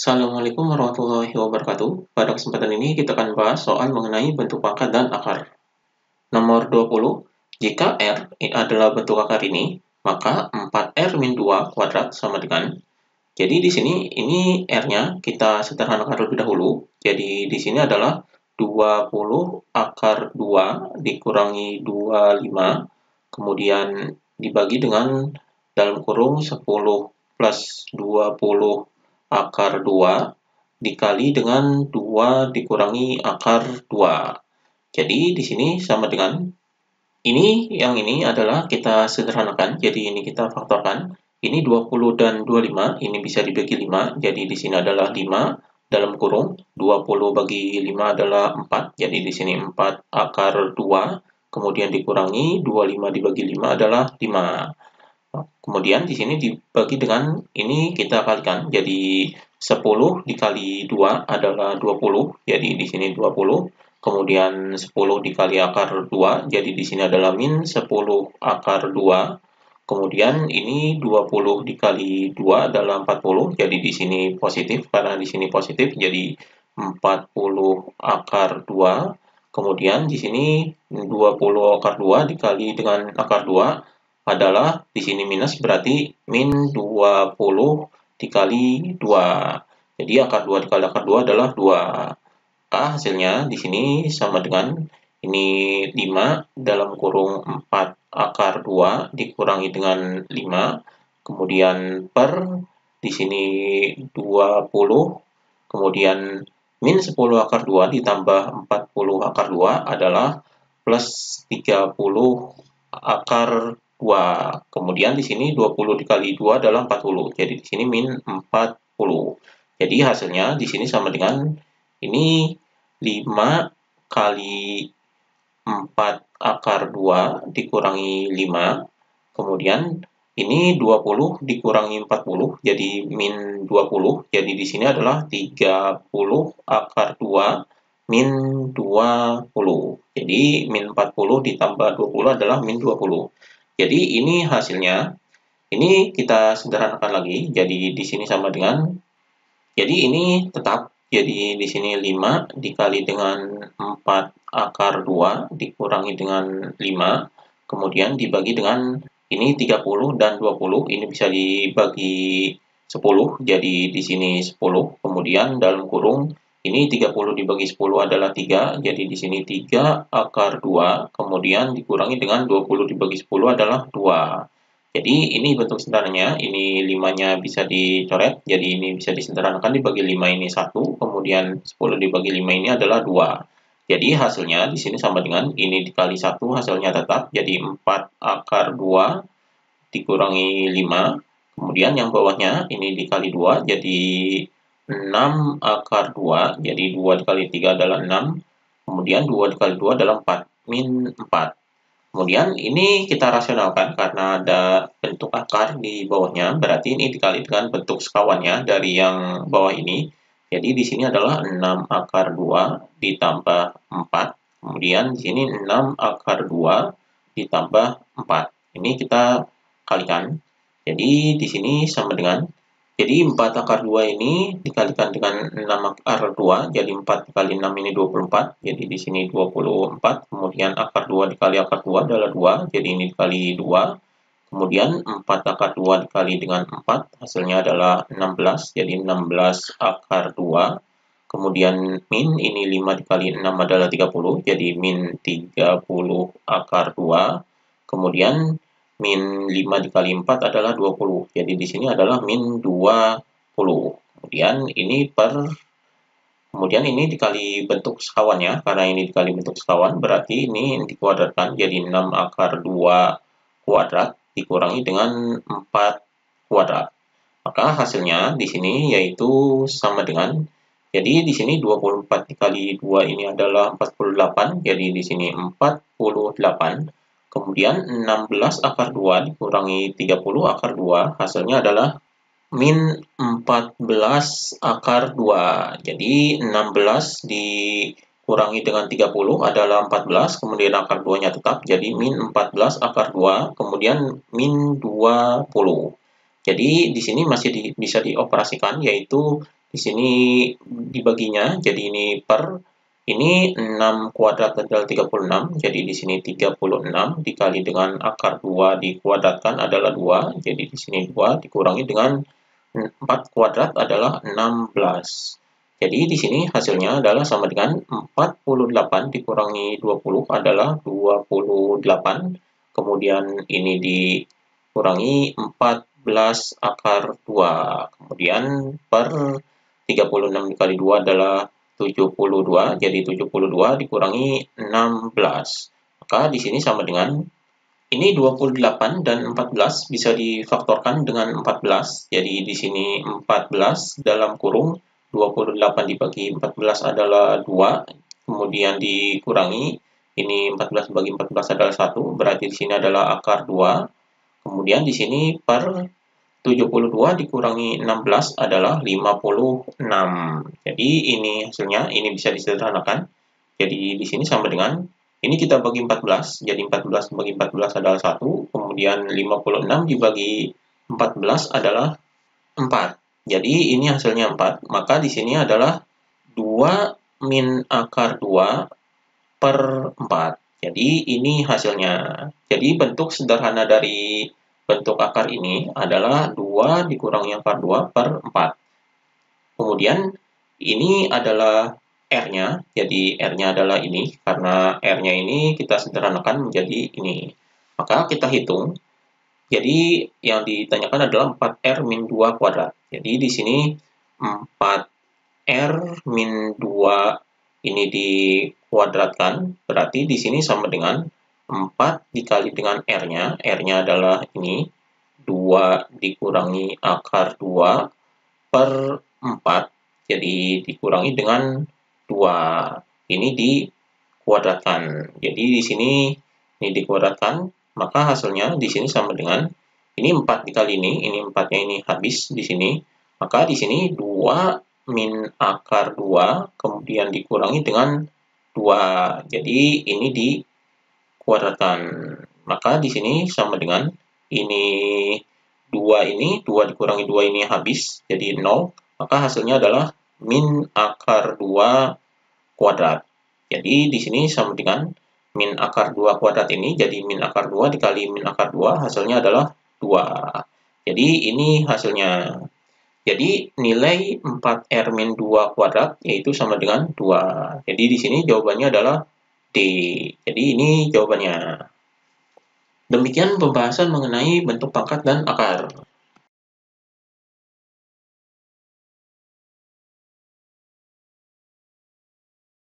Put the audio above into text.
Assalamualaikum warahmatullahi wabarakatuh. Pada kesempatan ini kita akan bahas soal mengenai bentuk pangkat dan akar. Nomor 20. Jika R adalah bentuk akar ini, maka 4R min 2 kuadrat sama dengan. Jadi di sini ini R-nya kita sederhanakan terlebih dahulu. Jadi di sini adalah 20 akar 2 dikurangi 25, kemudian dibagi dengan dalam kurung 10 plus 20 akar 2 dikali dengan 2 dikurangi akar 2. Jadi di sini sama dengan yang ini adalah kita sederhanakan. Jadi ini kita faktorkan. Ini 20 dan 25 ini bisa dibagi 5. Jadi di sini adalah 5 dalam kurung 20 bagi 5 adalah 4. Jadi di sini 4 akar 2 kemudian dikurangi 25 dibagi 5 adalah 5. Kemudian di sini dibagi dengan ini kita kalikan. Jadi 10 dikali 2 adalah 20. Jadi di sini 20. Kemudian 10 dikali akar 2. Jadi di sini adalah min 10 akar 2. Kemudian ini 20 dikali 2 adalah 40. Jadi di sini positif karena di sini positif. Jadi 40 akar 2. Kemudian di sini 20 akar 2 dikali dengan akar 2 adalah di sini minus, berarti min 20 dikali 2. Jadi akar 2 dikali akar 2 adalah 2. Hasilnya di sini sama dengan ini 5 dalam kurung 4 akar 2 dikurangi dengan 5. Kemudian per di sini 20. Kemudian min 10 akar 2 ditambah 40 akar 2 adalah plus 30 akar 2. Kemudian di sini 20 dikali 2 adalah 40. Jadi di sini min 40. Jadi hasilnya di sini sama dengan ini 5 kali 4 akar 2 dikurangi 5. Kemudian ini 20 dikurangi 40 jadi min 20. Jadi di sini adalah 30 akar 2 min 20. Jadi min 40 ditambah 20 adalah min 20. Jadi ini hasilnya. Ini kita sederhanakan lagi. Jadi di sini sama dengan. Jadi ini tetap. Jadi di sini 5 dikali dengan 4 akar 2 dikurangi dengan 5. Kemudian dibagi dengan ini 30 dan 20. Ini bisa dibagi 10. Jadi di sini 10. Kemudian dalam kurung ini 30 dibagi 10 adalah 3. Jadi di sini 3 akar 2. Kemudian dikurangi dengan 20 dibagi 10 adalah 2. Jadi ini bentuk sederhananya. Ini 5-nya bisa dicoret. Jadi ini bisa disederhanakan dibagi 5 ini 1. Kemudian 10 dibagi 5 ini adalah 2. Jadi hasilnya di sini sama dengan ini dikali 1 hasilnya tetap. Jadi 4 akar 2 dikurangi 5. Kemudian yang bawahnya ini dikali 2. Jadi 6 akar 2. Jadi 2 dikali 3 adalah 6. Kemudian 2 dikali 2 adalah 4. Min 4. Kemudian ini kita rasionalkan karena ada bentuk akar di bawahnya. Berarti ini dikali dengan bentuk sekawannya dari yang bawah ini. Jadi di sini adalah 6 akar 2 ditambah 4. Kemudian di sini 6 akar 2 ditambah 4. Ini kita kalikan. Jadi di sini sama dengan. Jadi 4 akar 2 ini dikalikan dengan 6 akar 2. Jadi 4 dikali 6 ini 24. Jadi di sini 24. Kemudian akar 2 dikali akar 2 adalah 2. Jadi ini dikali 2. Kemudian 4 akar 2 dikali dengan 4. Hasilnya adalah 16. Jadi 16 akar 2. Kemudian min ini 5 dikali 6 adalah 30. Jadi min 30 akar 2. Kemudian min 5 dikali 4 adalah 20. Jadi di sini adalah min 20. Kemudian ini dikali bentuk sekawannya. Karena ini dikali bentuk sekawan, berarti ini dikuadratkan jadi 6 akar 2 kuadrat dikurangi dengan 4 kuadrat. Maka hasilnya di sini yaitu sama dengan. Jadi di sini 24 dikali 2 ini adalah 48. Jadi di sini 48. Kemudian 16 akar 2 dikurangi 30 akar 2 hasilnya adalah min 14 akar 2. Jadi 16 dikurangi dengan 30 adalah 14. Kemudian akar 2-nya tetap. Jadi min 14 akar 2. Kemudian min 20. Jadi di sini masih bisa dioperasikan, yaitu Di sini dibaginya, jadi ini per ini 6 kuadrat adalah 36, jadi di sini 36 dikali dengan akar 2 dikuadratkan adalah 2, jadi di sini 2 dikurangi dengan 4 kuadrat adalah 16. Jadi di sini hasilnya adalah sama dengan 48 dikurangi 20 adalah 28. Kemudian ini dikurangi 14 akar 2. Kemudian per 36 dikali 2 adalah 72, jadi 72 dikurangi 16. Maka di sini sama dengan ini 28 dan 14 bisa difaktorkan dengan 14. Jadi di sini 14 dalam kurung 28 dibagi 14 adalah 2. Kemudian dikurangi ini 14 bagi 14 adalah 1, berarti di sini adalah akar 2. Kemudian di sini per 72 dikurangi 16 adalah 56. Jadi ini hasilnya, ini bisa disederhanakan. Jadi di sini sama dengan, ini kita bagi 14, jadi 14 bagi 14 adalah 1, kemudian 56 dibagi 14 adalah 4. Jadi ini hasilnya 4, maka di sini adalah 2 min akar 2 per 4. Jadi ini hasilnya. Jadi bentuk sederhana dari bentuk akar ini adalah 2 dikurangi akar 2 per 4. Kemudian ini adalah R-nya, jadi R-nya adalah ini, karena R-nya ini kita sederhanakan menjadi ini. Maka kita hitung, jadi yang ditanyakan adalah 4R min 2 kuadrat. Jadi di sini 4R min 2 ini dikuadratkan, berarti di sini sama dengan 4 dikali dengan R-nya, R-nya adalah ini, 2 dikurangi akar 2 per 4, jadi dikurangi dengan 2. Ini dikuadratkan. Jadi di sini ini dikuadratkan, maka hasilnya di sini sama dengan ini 4 dikali ini 4-nya ini habis di sini. Maka di sini 2 min akar 2 kemudian dikurangi dengan 2. Jadi ini dikuadratkan. Maka di sini sama dengan ini 2 dikurangi 2 ini habis, jadi 0, maka hasilnya adalah min akar 2 kuadrat. Jadi di sini sama dengan min akar 2 kuadrat ini, jadi min akar 2 dikali min akar 2, hasilnya adalah 2. Jadi ini hasilnya. Jadi nilai 4R min 2 kuadrat yaitu sama dengan 2. Jadi di sini jawabannya adalah D. Jadi ini jawabannya. Demikian pembahasan mengenai bentuk pangkat dan akar.